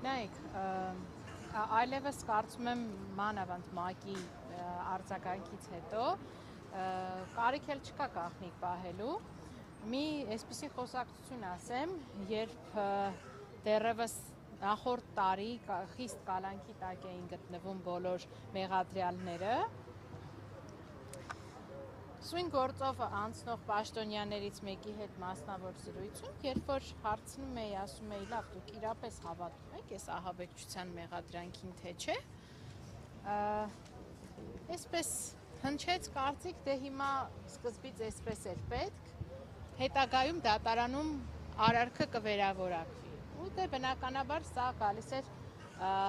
Նայեք, այլևս կարծում եմ մանավանդ ՄԱԿ-ի արձագանքից հետո կարիք էլ չկա գաղտնիք պահելու։ Մի այսպիսի խոսակցություն ասեմ, երբ դեռևս նախորդ տարի խիստ կալանքի տակ էին գտնվում բոլոր մեղադրյալները, Սույն գործով անցնող պաշտոնյաներից մեկի հետ մասնավոր զրույցում, երբ որ հարցնում էի, ասում էի, լավ, դուք իրապես հավատում եք այս ահաբեկչության մեղադրանքին, թե չէ, այսպես հնչեց կարծիք, դե հիմա սկզբից այսպես էր պետք, հետագայում դատարանում արարքը կվերավորակվի։ Ու դե բնականաբար սա գալիս էր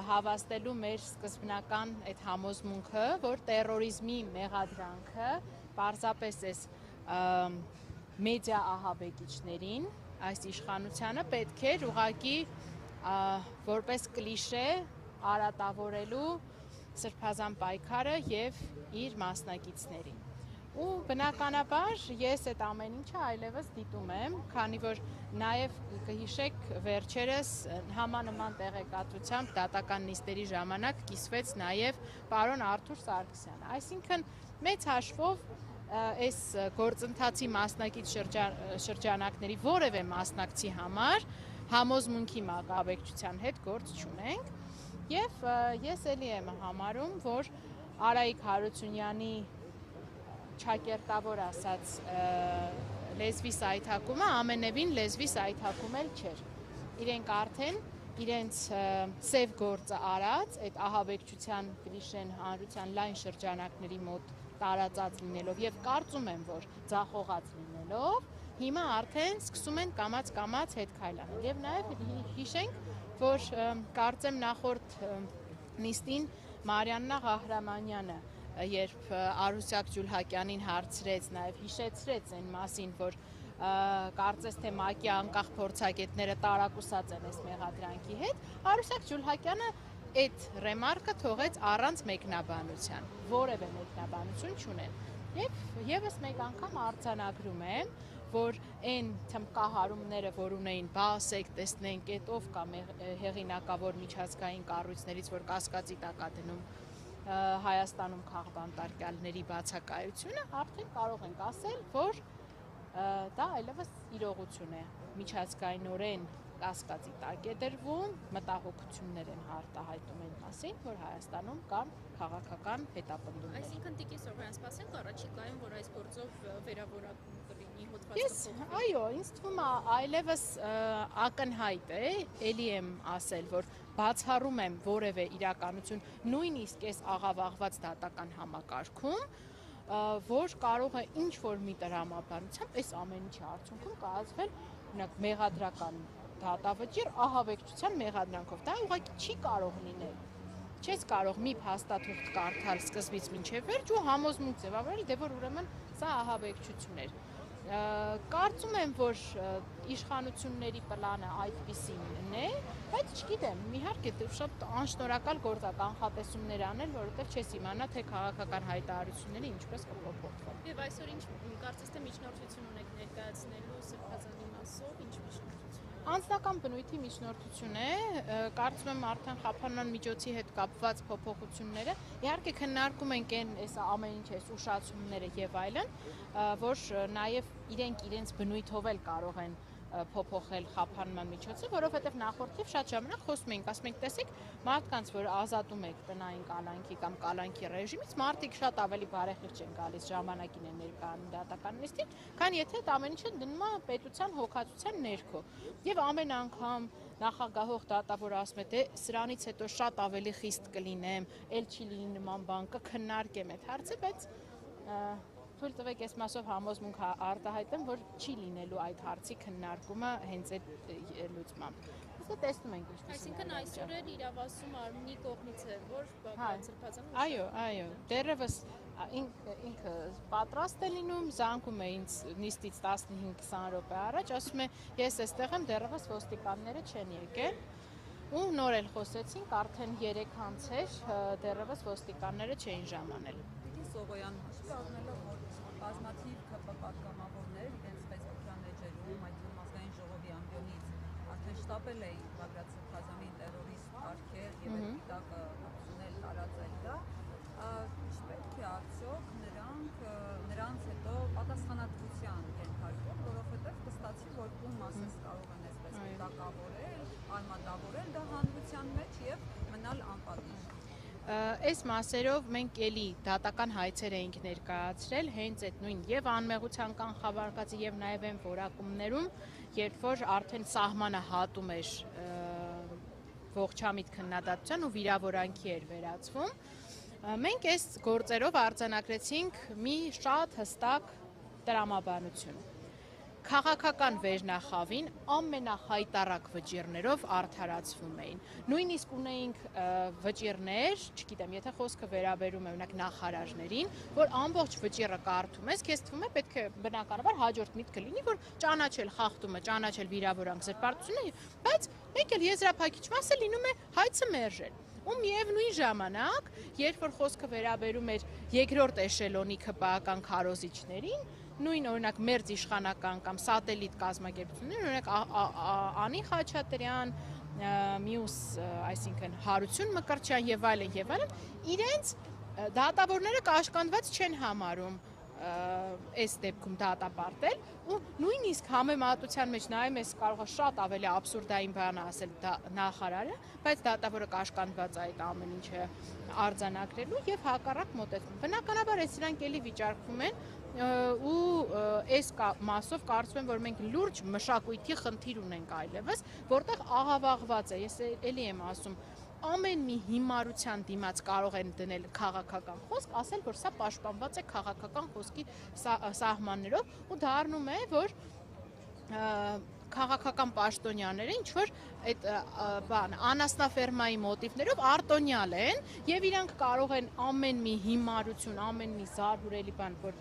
հավաստելու մեր սկզբնական այդ համոզմունքը, որ տերորիզմի մեղադրանքը պարզապես այս մեդիա ահաբեկիչներին, այս իշխանությանը պետք էր ուղղակի որպես կլիշե արատավորելու սրբազան պայքարը եւ իր մասնակիցներին։ Ու բնականաբար ես այդ ամեն ինչը այլևս դիտում եմ, քանի որ նաև կհիշեք վերջերս համանման տեղեկատվությամբ դատական նիստերի ժամանակ կիսվեց նաև պարոն Արթուր Սարգսյանը։ Այսինքն մեծ հաշվով այս գործընթացի մասնակից շրջանակների որևէ մասնակցի համար համոզմունքի ահաբեկչության հետ գործ չունենք եւ ես էլի եմ համարում, որ Արայիկ Հարությունյանի չակերտավոր ասած լեզվի սայթակումը ամենևին լեզվի սայթակում էլ չէր։ Իրենք արդեն իրենց սև գործը արած, այդ ահաբեկչության կլիշեն հանրության լայն շրջանակների մոտ տարածած լինելով եւ կարծում եմ, որ ձախողած լինելով, հիմա արդեն սկսում են կամաց-կամաց հետ քայլանել։ Եվ նաեւ հիշենք, որ կարծեմ նախորդ նիստին Մարիաննա Ղահրամանյանը երբ Արուսյակ Ջուլհակյանին հարցրեց, նաև հիշեցրեց այն մասին, որ կարծես թե ՄԱԿ-ի անկախ փորձագետները տարակուսած են այս մեղադրանքի հետ, Արուսյակ Ջուլհակյանը այդ ռեմարկը թողեց առանց մեկնաբանության, որևէ մեկնաբանություն չունեն։ Եվ եւս մեկ անգամ արձանագրում եմ, որ այն թմբկահարումները, որ ունեին բասեք, տեսնենք, այդ ով կա հեղինակավոր միջազգային կառույցներից, որ կասկածի տակ է դնում Հայաստանում քաղբանտարկյալների բացակայությունը, արդեն կարող ենք ասել, որ դա այլևս իրողություն է, միջազգայինորեն կասկածի տակ է դրվում, մտահոգություններ են արտահայտում այն մասին, որ Հայաստանում կան քաղաքական հետապնդումներ։ Այսինքն Տիկին Սողոյան, սպասենք առաջիկայում, որ այս գործով վերավորակում կլինի հոդվածը։ Ես, այո, ինձ թվում է այլևս ակնհայտ է, էլի եմ ասել, որ բացառում եմ որևէ իրականություն, նույնիսկ այս աղավաղված դատական համակարգում, որ կարող է ինչ-որ մի տրամաբանությամբ այս ամեն ինչի արդյունքում կայացվել մեղադրական դատավճիռ ահաբեկչության մեղադրանքով։ Դա ուղղակի չի կարող լինել։ Չես կարող մի փաստաթուղթ կարդալ սկզբից մինչև վերջ ու համոզմունք ձևավորել, դե որ ուրեմն սա ահաբեկչություն էր։ Կարծում եմ, որ իշխանությունների պլանը այդպիսին է, բայց չգիտեմ, իհարկե շատ անշնորհակալ գործ է կանխատեսումներ անել, որովհետև չես իմանա, թե քաղաքական հայտարարությունները ինչպես կփոփոխվեն։ Եվ այսօր ինչ կարծես թե միջնորդություն ունեք ներկայացնելու Սրբազանի մասով, ինչ միջնորդություն։ Անձնական բնույթի միջնորդություն է, կարծում եմ արդեն խափանման միջոցի հետ կապված փոփոխությունները, իհարկե քննարկում ենք այս ամեն ինչ այս ուշացումները եւ այլն, որ նաեւ իրենց բնույթով էլ կարող են փոփոխել խափանման միջոցը, որովհետև նախորդիվ շատ ժամանակ խոսում ենք, ասում ենք, տեսեք, մարդկանց, որ ազատում եք տնային կալանքի կամ կալանքի ռեժիմից, մարդիկ շատ ավելի բարեխիղճ են գալիս ժամանակին են ներկայանում դատական նիստին, քան եթե այդ ամեն ինչը դնում է պետության հոգացության ներքո։ Եվ ամեն անգամ նախագահող դատավորը ասում է, դե սրանից հետո շատ ավելի խիստ կլինեմ, ել չի լինի նման բան, կքննարկեմ այդ հարցը, բայց թույլ տվեք այս մասով համոզմունք արտահայտեմ, որ չի լինելու այդ հարցի քննարկումը հենց այդ լուծմամբ։ Իսկ տեսնում ենք ինչպես։ Այսինքն այսօր էլ իրավասում Արմինի կողմից է, որ Սրբազանը։ Այո, դեռևս ինքը պատրաստ է լինում, զանգում է ինձ նիստից 15-20 րոպե առաջ, ասում է, ես այստեղ եմ, դեռևս ոստիկանները չեն եկել։ Ու նոր էլ խոսեցինք, արդեն 3 անց էր, դեռևս ոստիկանները չէին ժամանել։ Սողոյան առնելով, որ բազմաթիվ ԿՊ պատգամավորներ իրենց ֆեյսբուքյան էջերում, այդ թվում ազգային ժողովի ամբիոնից արդեն շտապել էին Բագրատ Սրբազանի տերորիստ հրապարակը ուսունել տարածել դա, չպետք է արդյոք նրանց հետո պատասխանատվության ենթարկել, որովհետև կստացի, որ տուն մասից կարող են այսպես կուտակավորել, արմատավորել դա հանրության մեջ եւ մնալ անպատիժ։ Այս մասերով մենք էլի դատական հայցեր էինք ներկայացրել հենց այդ նույն եւ անմեղության կանխավարկածի եւ նաեւ այն որակումներում, երբ որ արդեն սահմանը հատում էր ողջամիտ քննադատության ու վիրավորանքի էր վերածվում։ Մենք այս գործերով արձանագրեցինք մի շատ հստակ տրամաբանություն։ Քաղաքական վերնախավին ամենահայտարակ վճիռներով արդարացվում էին։ Նույնիսկ ունեինք վճիռներ, չգիտեմ, եթե խոսքը վերաբերում է օրինակ նախարարներին, որ ամբողջ վճիռը կարդում ես, քեզ թվում է պետք է բնականաբար հաջորդ միտքը լինի, որ ճանաչել խախտումը, ճանաչել վիրավորանք զրպարտությունը, բայց մեկ էլ եզրափակիչ մասը լինում է հայցը մերժել։ Ու միևնույն ժամանակ, երբ որ խոսքը վերաբերում էր երկրորդ էշելոնի ԿՊԱ-ական քարոզիչներին, նույն օրինակ մերձ իշխանական կամ սատելիտ կազմակերպություններ, օրինակ Անի Խաչատրյան, մյուս, այսինքն Հարություն Մկրտչյան եւ այլն, իրենց դատավորները կաշկանդված չեն համարում այս դեպքում դատապարտել ու նույնիսկ համեմատության մեջ նայում ես կարող է շատ ավելի աբսուրդային բան ասել նախարարը, բայց դատավորը կաշկանդված է այդ ամեն ինչը արձանագրելու եւ հակառակ մոտեցում։ Բնականաբար այս իրանք էլի վիճարկվում են ու այս մասով կարծում եմ, որ մենք լուրջ մշակույթի խնդիր ունենք այլևս, որտեղ աղավաղված է, ես էլի եմ ասում, ամեն մի հիմարության դիմաց կարող են դնել քաղաքական խոսք, ասել, որ սա պաշտպանված է քաղաքական խոսքի սահմաններով ու դառնում է, որ քաղաքական պաշտոնյաները ինչ-որ այդ անասնաֆերմայի մոտիվներով արտոնյալ են եւ իրանք կարող են ամեն մի հիմարություն, ամեն մի զարհուրելի բան, որ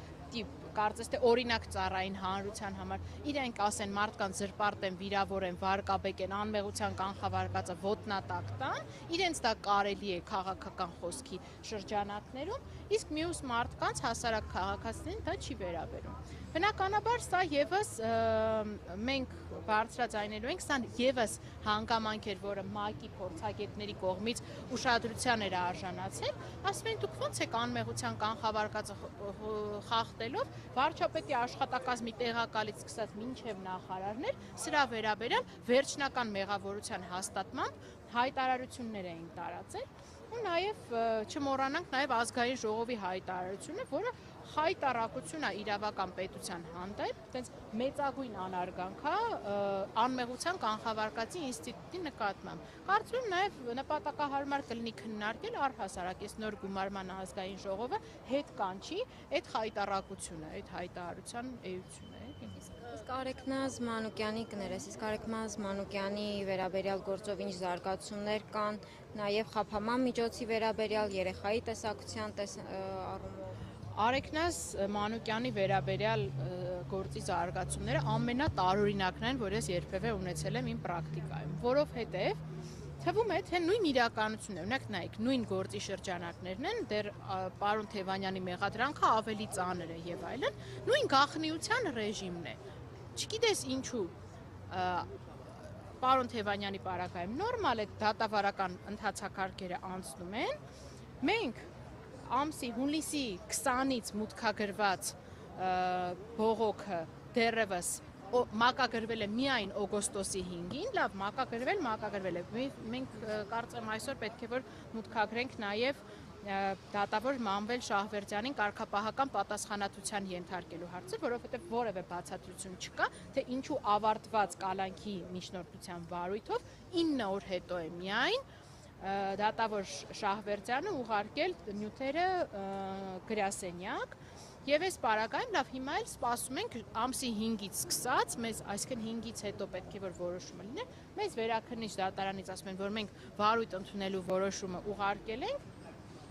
կարծես թե օրինակ ծառային հանրության համար իրենք ասեն մարդկանց զրպարտեն, վիրավորեն, վարկաբեկեն, անմեղության կանխավարկածը ոտնատակ տան, իրենց դա կարելի է քաղաքական խոսքի շրջանակներում, իսկ մյուս մարդկանց հասարակ քաղաքացիներին դա չի վերաբերում։ Բնականաբար սա եւս մենք բարձրաձայնելու ենք, սա եւս հանգամանք էր, որը ՄԱԿ-ի փորձագետների կողմից ուշադրության էր արժանացել, ասում են դուք ո՞նց եք անմեղության կանխավարկածը խախտելով վարչապետի աշխատակազմի տեղակալից սկսած մինչև նախարարներ, սրա վերաբերյալ վերջնական մեղավորության հաստատմամբ հայտարարություններ էին տարածել ու նաև չմոռանանք նաև ազգային ժողովի հայտարարությունը, որը հայտարարություն է իրավական պետության հանդեպ, այդպես մեծագույն անարգանք է անմեղության կանխավարկածի ինստիտուտի նկատմամբ։ Կարծում եմ նաև նպատակահարմար կլինի քննարկել առհասարակ այս նոր գումարման ազգային ժողովը հետ կանչի այդ հայտարարությունը, այդ հայտարարության էությունը։ Իսկ Արեգնազ Մանուկյանի կներես, իսկ Արեգնազ Մանուկյանի վերաբերյալ գործով ինչ զարգացումներ կան, նաև խափանման միջոցի վերաբերյալ երեխայի տեսակցության առումով։ Արեգնազ Մանուկյանի վերաբերյալ գործի զարգացումները ամենատարօրինակն են, որ ես երբևէ ունեցել եմ իմ պրակտիկայում, որովհետև թվում է, թե նույն իրականությունն է, օրինակ նայեք, նույն գործի շրջանակներն են, դեռ պարոն Թևանյանի մեղադրանքը ավելի ծանր է եւ այլն, նույն գաղտնիության ռեժիմն է։ Չգիտես ինչու պարոն Թևանյանի պարագայում նորմալ է դատավարական ընթացակարգերը անցնում են, մենք ամսի հունիսի 20-ից մուտքագրված բողոքը դեռևս մակագրվել է միայն օգոստոսի 5-ին, լավ, մակագրվել է, մենք կարծեմ այսօր պետք է որ մուտքագրենք նաև դատավոր Մանվել Շահվերդյանին կարգապահական պատասխանատվության ենթարկելու հարցը, որովհետև որևէ բացատրություն չկա, թե ինչու ավարտված կալանքի միջնորդության վարույթով 9 օր հետո է միայն դատավոր Շահվերդյանը ուղարկել նյութերը գրասենյակ եւ այս պարագայում լավ հիմա էլ սպասում ենք ամսի 5-ից սկսած մեզ այսինքն 5-ից հետո պետք է որ որոշումը լինի մեզ վերաքննիչ դատարանից ասում են որ մենք վարույթ ընդունելու որոշումը ուղարկել ենք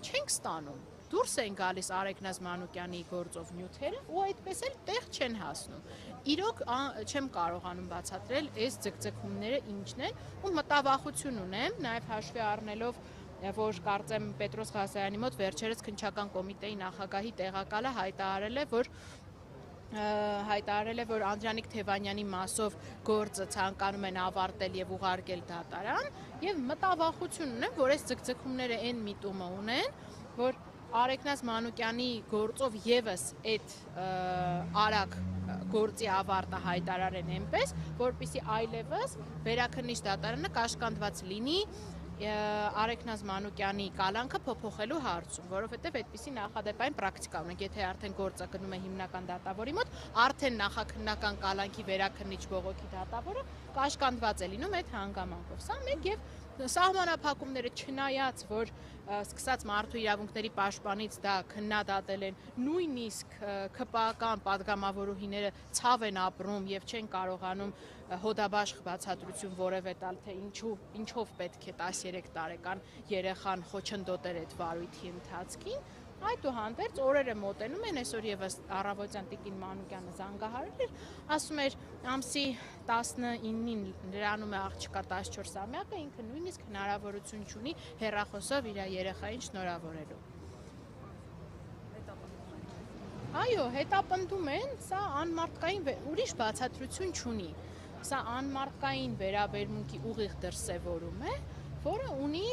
չենք ստանում դուրս են գալիս Արեգնազ Մանուկյանի գործով նյութերը ու այդպես էլ տեղ չեն հասնում իրոք չեմ կարողանում բացատրել այս ձգձգումները ինչն են ու մտավախություն ունեմ նաև հաշվի առնելով որ կարծեմ Պետրոս Ղազարյանի մոտ վերջերս քննչական կոմիտեի նախագահի տեղակալը հայտարարել է որ հայտարարել է, որ Անդրանիկ Թևանյանի մասով գործը ցանկանում են ավարտել եւ ուղարկել դատարան եւ մտավախություն ունեն, որ այս ձգձգումները այն միտումը ունեն, որ Արեգնազ Մանուկյանի գործով եւս այդ արագ գործի ավարտը հայտարարեն այնպես, որպեսզի այլևս վերաքննիչ դատարանը կաշկանդված լինի Արեգնազ Մանուկյանի կալանքը փոփոխելու հարցում, որովհետև այդպիսի նախադեպային պրակտիկա ունենք, եթե արդեն գործը գնում է հիմնական դատավորի մոտ, արդեն նախաքննական կալանքի վերաքննիչ բողոքի դատավորը կաշկանդված է լինում այդ հանգամանքով։ Սա մեկ եւ սահմանափակումները չնայած, որ սկսած մարդու իրավունքների պաշտպանից դա քննադատել են, նույնիսկ ԿՊԱ-կան падգամավորուհիները ցավ են ապրում եւ չեն կարողանում հոդաբաշխ բացատրություն որևէ տալ, թե ինչով պետք է 13 տարեկան երեխան խոչընդոտել այդ վարույթի ընթացքին։ Այդուհանդերձ օրերը մոտենում են, այսօր եւս առավոտյան Տիկին Մանուկյանը զանգահարել էր, ասում էր ամսի 19-ին լրանում է աղջկա 14-ամյակը, ինքը նույնիսկ հնարավորություն չունի հեռախոսով իր երեխային շնորհավորելու։ Այո, հետապնդում են, սա անմարդկային ուրիշ բացատրություն չունի։ Սա անմարդկային վերաբերմունքի ուղիղ դրսևորում է, որը ունի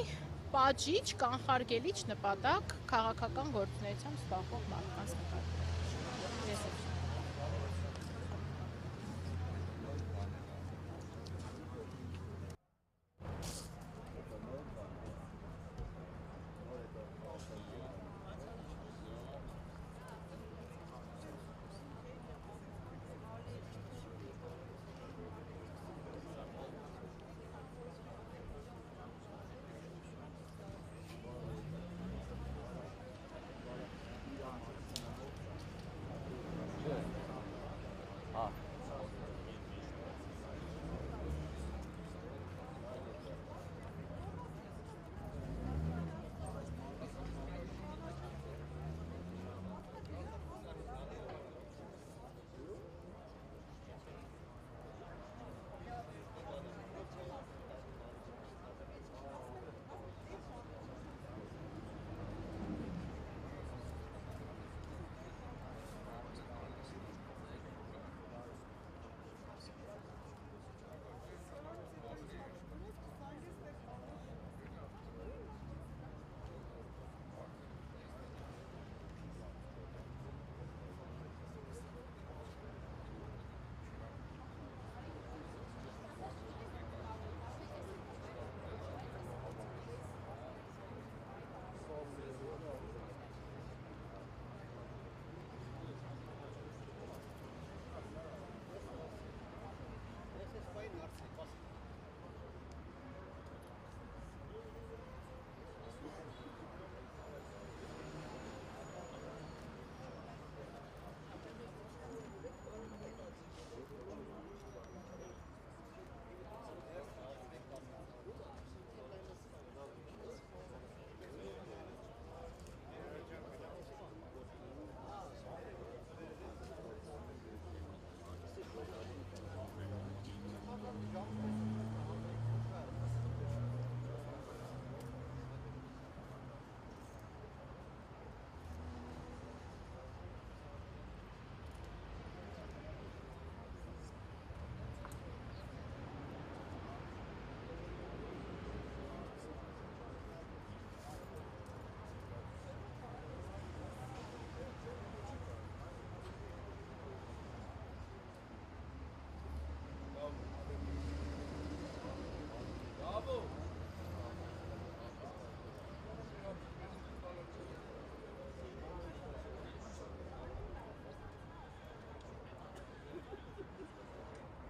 պատժիչ, կանխարգելիչ նպատակ քաղաքական գործունեությամբ զբաղվող մարդկանց նկատմամբ։